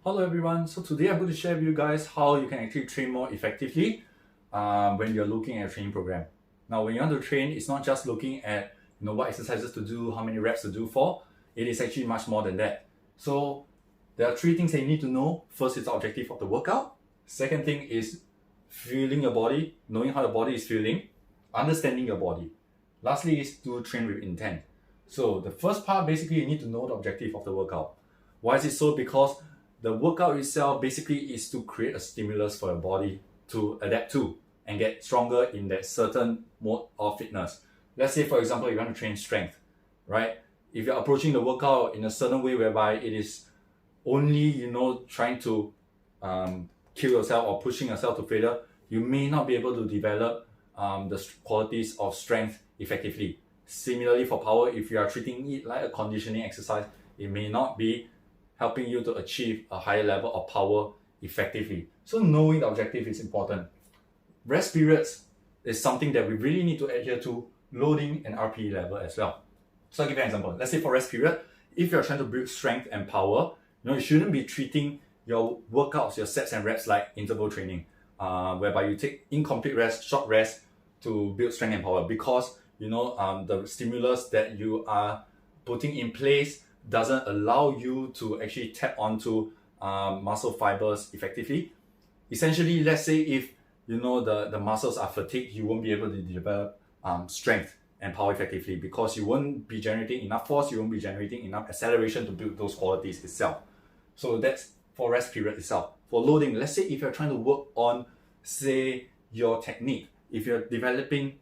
Hello everyone, so today I'm going to share with you guys how you can actually train more effectively when you're looking at a training program. Now when you want to train, it's not just looking at what exercises to do, how many reps to do for. It is actually much more than that. So there are three things that you need to know. First is the objective of the workout. Second thing is feeling your body, knowing how the body is feeling, understanding your body. Lastly is to train with intent. So the first part, basically you need to know the objective of the workout. Why is it so? Because the workout itself basically is to create a stimulus for your body to adapt to and get stronger in that certain mode of fitness. Let's say, for example, you want to train strength, right? If you're approaching the workout in a certain way whereby it is only, trying to kill yourself or pushing yourself to failure, you may not be able to develop the qualities of strength effectively. Similarly, for power, if you are treating it like a conditioning exercise, it may not be helping you to achieve a higher level of power effectively. So knowing the objective is important. Rest periods is something that we really need to adhere to, loading and RPE level as well. So I'll give you an example. Let's say for rest period, if you're trying to build strength and power, you shouldn't be treating your workouts, your sets and reps like interval training, whereby you take incomplete rest, short rest to build strength and power, because the stimulus that you are putting in place doesn't allow you to actually tap onto muscle fibers effectively. Essentially, let's say if the muscles are fatigued, you won't be able to develop strength and power effectively, because you won't be generating enough force, you won't be generating enough acceleration to build those qualities itself. So that's for rest period itself. For loading, let's say if you're trying to work on, say, your technique, if you're developing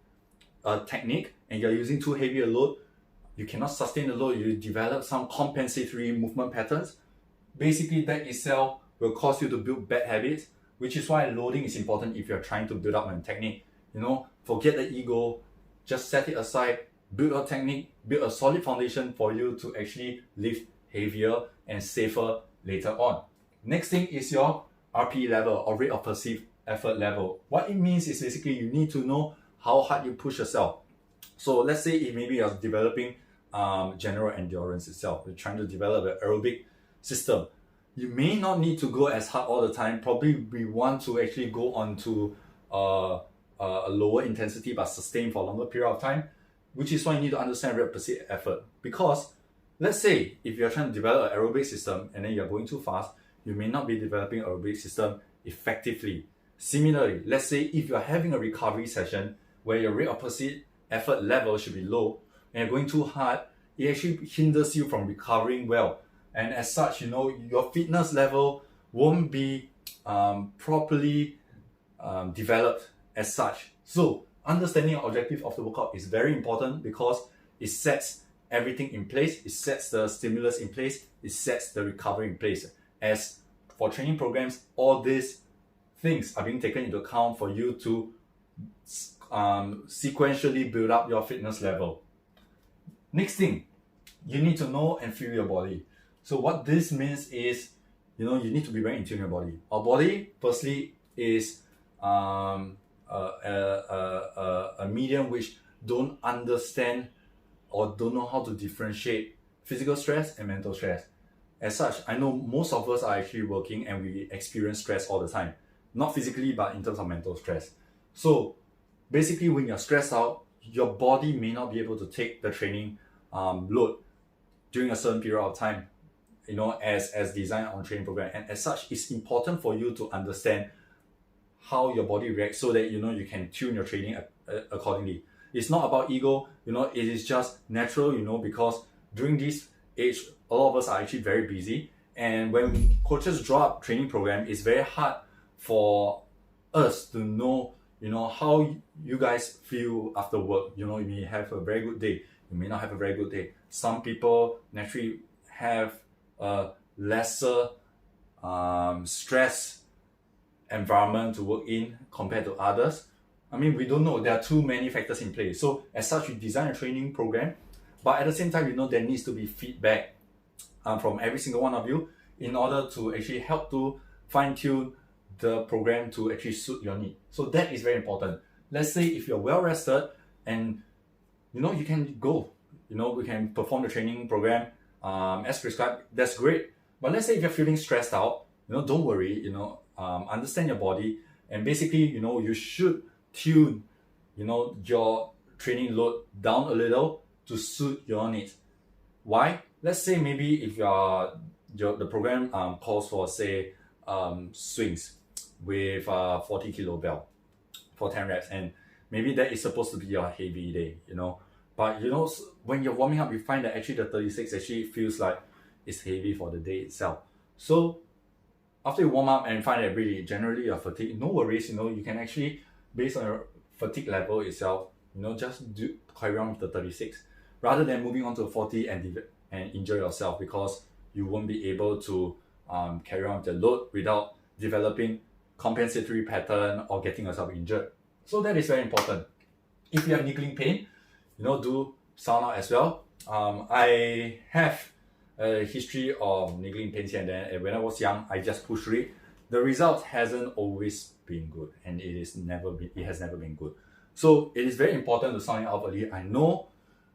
a technique and you're using too heavy a load, you cannot sustain the load, you develop some compensatory movement patterns. Basically, that itself will cause you to build bad habits, which is why loading is important if you're trying to build up a technique. Forget the ego, just set it aside, build a technique, build a solid foundation for you to actually lift heavier and safer later on. Next thing is your RPE level, or rate of perceived effort level. What it means is basically you need to know how hard you push yourself. So let's say if maybe you're developing general endurance itself, you're trying to develop an aerobic system, you may not need to go as hard all the time. Probably we want to actually go on to a lower intensity but sustain for a longer period of time, which is why you need to understand rate perceived effort. Because let's say if you're trying to develop an aerobic system and then you're going too fast, you may not be developing an aerobic system effectively. Similarly, let's say if you're having a recovery session where your rate of perceived effort level should be low and you're going too hard, it actually hinders you from recovering well. And as such, your fitness level won't be properly developed as such. So understanding the objective of the workout is very important, because it sets everything in place. It sets the stimulus in place. It sets the recovery in place. As for training programs, all these things are being taken into account for you to sequentially build up your fitness level. Next thing, you need to know and feel your body. So what this means is, you need to be very in tune with your body. Our body, firstly, is a medium which don't understand or don't know how to differentiate physical stress and mental stress. As such, I know most of us are actually working and we experience stress all the time. Not physically, but in terms of mental stress. So basically, when you're stressed out, your body may not be able to take the training load during a certain period of time, as designed on training program. And as such, it's important for you to understand how your body reacts, so that you can tune your training accordingly. It's not about ego, it is just natural, because during this age, a lot of us are actually very busy. And when coaches draw up training program, it's very hard for us to know how you guys feel after work. You may have a very good day, you may not have a very good day. Some people naturally have a lesser stress environment to work in compared to others. We don't know. There are too many factors in play. So as such, you design a training program, but at the same time, there needs to be feedback from every single one of you in order to actually help to fine-tune the program to actually suit your need. So that is very important. Let's say if you're well rested and you can go, we can perform the training program as prescribed, that's great. But let's say if you're feeling stressed out, don't worry, understand your body, and basically, you should tune, your training load down a little to suit your needs. Why? Let's say maybe if the program calls for, say, swings with 40 kilo bell for 10 reps, and maybe that is supposed to be your heavy day, but when you're warming up, you find that actually the 36 actually feels like it's heavy for the day itself. So after you warm up and find that really generally you're fatigued, no worries, you can actually, based on your fatigue level itself, just carry on with the 36 rather than moving on to 40 and injure yourself, because you won't be able to carry on with the load without developing compensatory pattern or getting yourself injured. So that is very important. If you have niggling pain, do sound out as well. I have a history of niggling pains here and there, and when I was young, I just pushed through it. The result hasn't always been good, and it has never been good. So it is very important to sound it out early. I know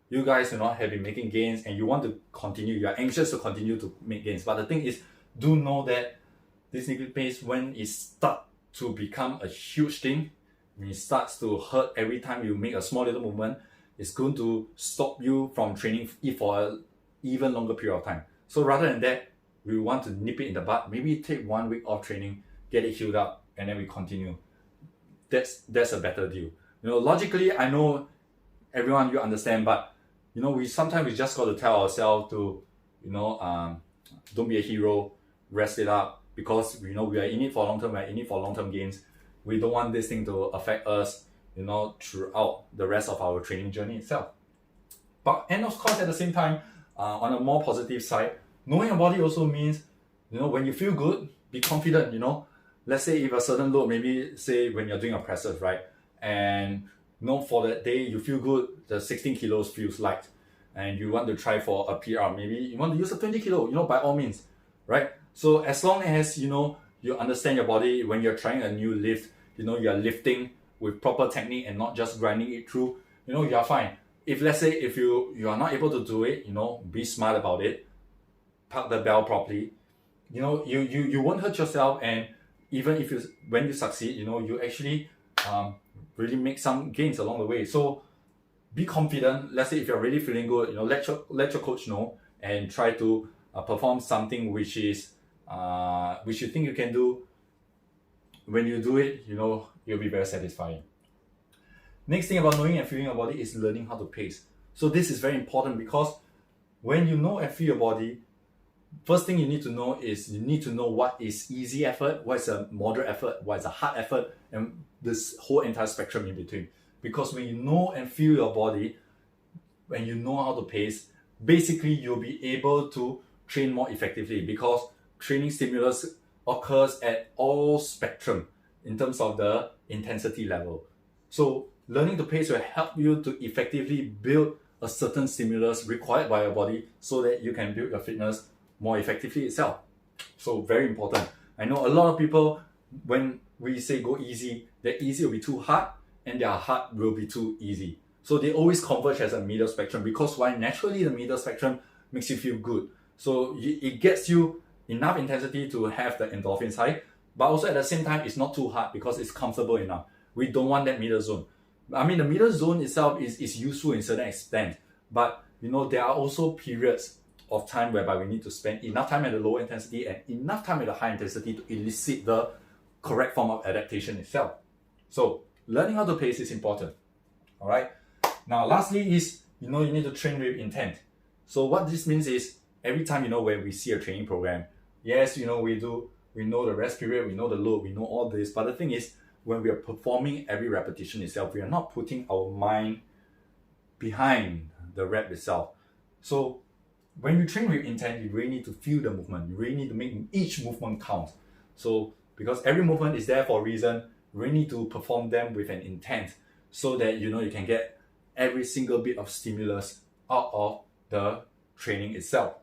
you guys have been making gains and you want to continue, you are anxious to continue to make gains. But the thing is, do know that this niggling pains, when it starts to become a huge thing, when it starts to hurt every time you make a small little movement, it's going to stop you from training for an even longer period of time. So rather than that, we want to nip it in the bud. Maybe take 1 week off training, get it healed up, and then we continue. That's a better deal. Logically, I know everyone, you understand, but we sometimes just got to tell ourselves to, don't be a hero, rest it up, because we are in it for long term, we're in it for long-term gains. We don't want this thing to affect us, throughout the rest of our training journey itself. And of course, at the same time, on a more positive side, knowing your body also means, when you feel good, be confident, Let's say if a certain load, maybe say when you're doing a presses, right? And for that day, you feel good, the 16 kilos feels light, and you want to try for a PR, maybe you want to use a 20 kilo, by all means, right? So as long as, you understand your body, when you're trying a new lift, you're lifting with proper technique and not just grinding it through, you're fine. If let's say if you are not able to do it, be smart about it, park the bell properly, you won't hurt yourself, and even if when you succeed, you actually really make some gains along the way. So be confident. Let's say if you're really feeling good, let your coach know and try to perform something which you think you can do. When you do it, you'll be very satisfying. Next thing about knowing and feeling your body is learning how to pace. So this is very important, because when you know and feel your body, first thing you need to know is you need to know what is easy effort, what is a moderate effort, what is a hard effort, and this whole entire spectrum in between. Because when you know and feel your body, when you know how to pace, basically you'll be able to train more effectively, because training stimulus occurs at all spectrum in terms of the intensity level. So learning to pace will help you to effectively build a certain stimulus required by your body so that you can build your fitness more effectively itself. So very important. I know a lot of people, when we say go easy, their easy will be too hard and their hard will be too easy. So they always converge as a middle spectrum, because why? Naturally the middle spectrum makes you feel good. So it gets you enough intensity to have the endorphins high, but also at the same time it's not too hard because it's comfortable enough. We don't want that middle zone. I mean, the middle zone itself is useful in certain extent, but there are also periods of time whereby we need to spend enough time at the low intensity and enough time at the high intensity to elicit the correct form of adaptation itself. So learning how to pace is important. All right. Now, lastly is, you need to train with intent. So what this means is, every time, when we see a training program, yes, we know the rest period, we know the load, we know all this, but the thing is, when we are performing every repetition itself, we are not putting our mind behind the rep itself. So when you train with intent, you really need to feel the movement. You really need to make each movement count. So because every movement is there for a reason, you really need to perform them with an intent, so that you can get every single bit of stimulus out of the training itself.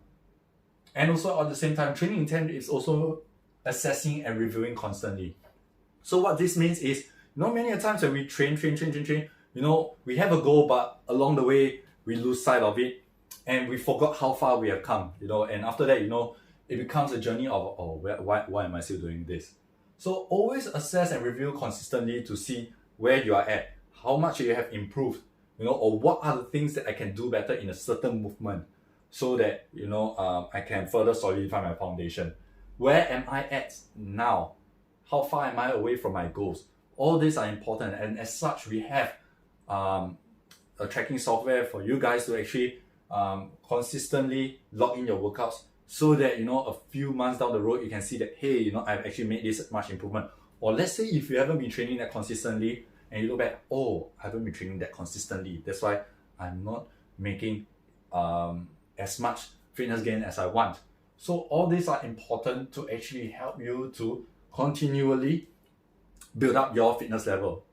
And also at the same time, training intent is also assessing and reviewing constantly. So what this means is, many a times when we train, we have a goal, but along the way we lose sight of it and we forgot how far we have come, and after that, it becomes a journey of, oh, why am I still doing this? So always assess and review consistently to see where you are at, how much you have improved, or what are the things that I can do better in a certain movement, so that I can further solidify my foundation. Where am I at now? How far am I away from my goals? All these are important, and as such, we have a tracking software for you guys to actually consistently log in your workouts, so that a few months down the road you can see that, hey, I've actually made this much improvement. Or let's say if you haven't been training that consistently and you look back, oh, I haven't been training that consistently, that's why I'm not making as much fitness gain as I want. So all these are important to actually help you to continually build up your fitness level.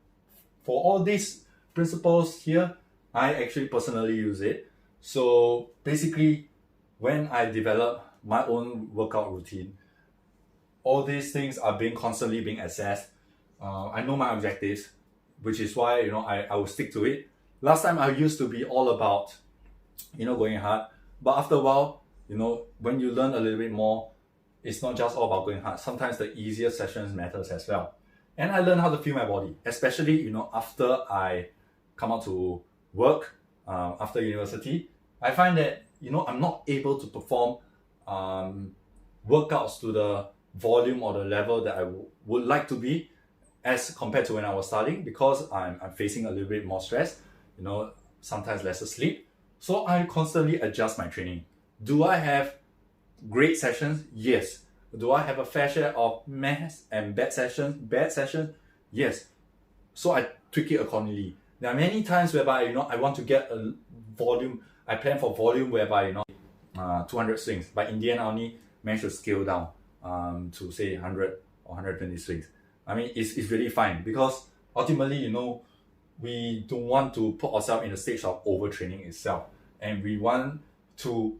For all these principles here, I actually personally use it. So basically, when I develop my own workout routine, all these things are constantly being assessed. I know my objectives, which is why I will stick to it. Last time I used to be all about going hard, but after a while, when you learn a little bit more, it's not just all about going hard. Sometimes the easier sessions matters as well. And I learned how to feel my body, especially after I come out to work after university. I find that I'm not able to perform workouts to the volume or the level that I would like to be as compared to when I was studying, because I'm facing a little bit more stress, sometimes lesser sleep. So I constantly adjust my training. Do I have great sessions? Yes. Do I have a fair share of mess and bad sessions? Yes. So I tweak it accordingly. There are many times whereby I want to get a volume. I plan for volume whereby 200 swings, but in the end I only managed to scale down to say 100 or 120 swings. I mean, it's really fine, because ultimately we don't want to put ourselves in a stage of overtraining itself, and we want to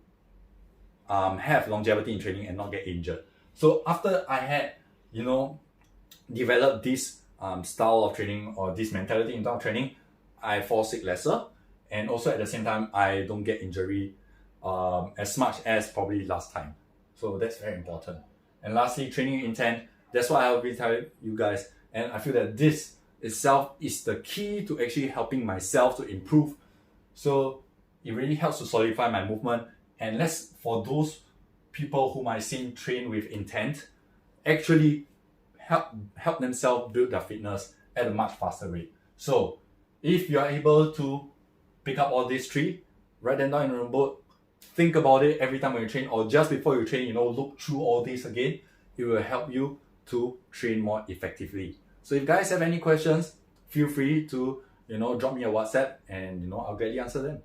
have longevity in training and not get injured. So after I had developed this style of training, or this mentality in terms of training, I fall sick lesser, and also at the same time I don't get injury as much as probably last time. So that's very important. And lastly, training intent. That's what I will tell you guys, and I feel that this itself is the key to actually helping myself to improve. So it really helps to solidify my movement, and for those people whom I seen train with intent, actually help themselves build their fitness at a much faster rate. So if you are able to pick up all these three, write them down in a notebook, think about it every time when you train, or just before you train, look through all these again. It will help you to train more effectively. So if you guys have any questions, feel free to drop me a WhatsApp, and I'll gladly answer them.